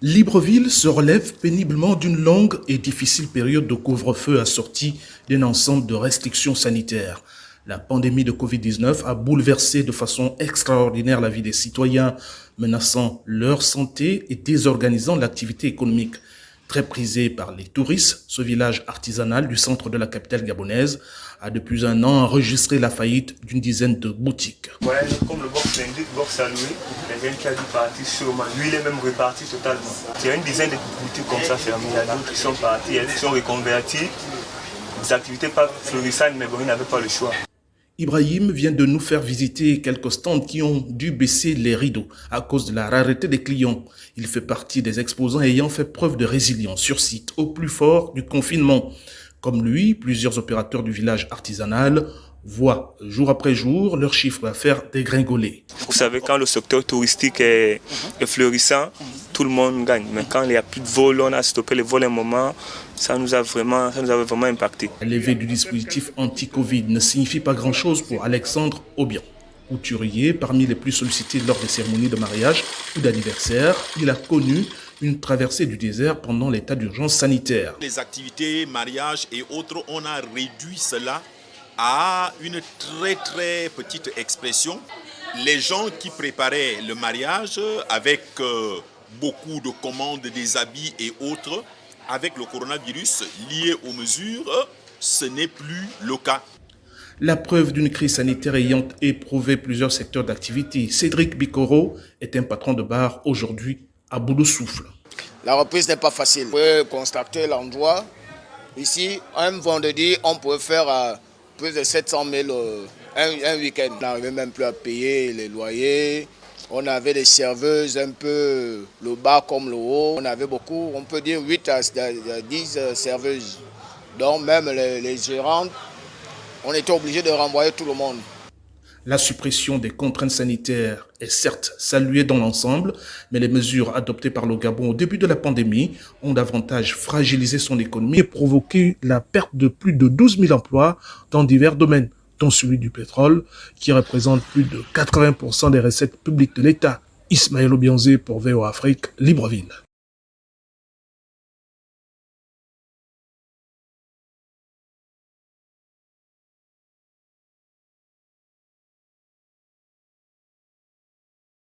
Libreville se relève péniblement d'une longue et difficile période de couvre-feu assortie d'un ensemble de restrictions sanitaires. La pandémie de Covid-19 a bouleversé de façon extraordinaire la vie des citoyens, menaçant leur santé et désorganisant l'activité économique. Très prisé par les touristes, ce village artisanal du centre de la capitale gabonaise a depuis un an enregistré la faillite d'une dizaine de boutiques. Ouais, comme le box l'indique, box à louer, quelqu'un qui a dû partir sûrement. Lui, il est même reparti totalement. Il y a une dizaine de boutiques comme ça fermées. Il y a d'autres qui sont partis, il y a d'autres qui sont reconvertis. Des activités pas florissantes, mais bon, ils n'avaient pas le choix. Ibrahim vient de nous faire visiter quelques stands qui ont dû baisser les rideaux à cause de la rareté des clients. Il fait partie des exposants ayant fait preuve de résilience sur site au plus fort du confinement. Comme lui, plusieurs opérateurs du village artisanal voient jour après jour leur chiffre d'affaires dégringoler. Vous savez, quand le secteur touristique est florissant, tout le monde gagne. Mais quand il n'y a plus de vol, on a stoppé les vols un moment, ça nous a vraiment impacté. La levée du dispositif anti-Covid ne signifie pas grand-chose pour Alexandre Obian. Couturier, parmi les plus sollicités lors des cérémonies de mariage ou d'anniversaire, il a connu une traversée du désert pendant l'état d'urgence sanitaire. Les activités, mariages et autres, on a réduit cela à une très petite expression. Les gens qui préparaient le mariage avec beaucoup de commandes des habits et autres, avec le coronavirus lié aux mesures, ce n'est plus le cas. La preuve d'une crise sanitaire ayant éprouvé plusieurs secteurs d'activité, Cédric Bicoro est un patron de bar aujourd'hui à bout de souffle. La reprise n'est pas facile. Vous pouvez constater l'endroit. Ici, un vendredi, on pouvait faire plus de 700 000 un week-end. On n'arrivait même plus à payer les loyers. On avait des serveuses, un peu le bas comme le haut. On avait beaucoup, on peut dire 8 à 10 serveuses. Donc même les gérantes, on était obligé de renvoyer tout le monde. La suppression des contraintes sanitaires est certes saluée dans l'ensemble, mais les mesures adoptées par le Gabon au début de la pandémie ont davantage fragilisé son économie et provoqué la perte de plus de 12 000 emplois dans divers domaines, dont celui du pétrole, qui représente plus de 80% des recettes publiques de l'État. Ismaël Obianzé pour VOA Afrique, Libreville.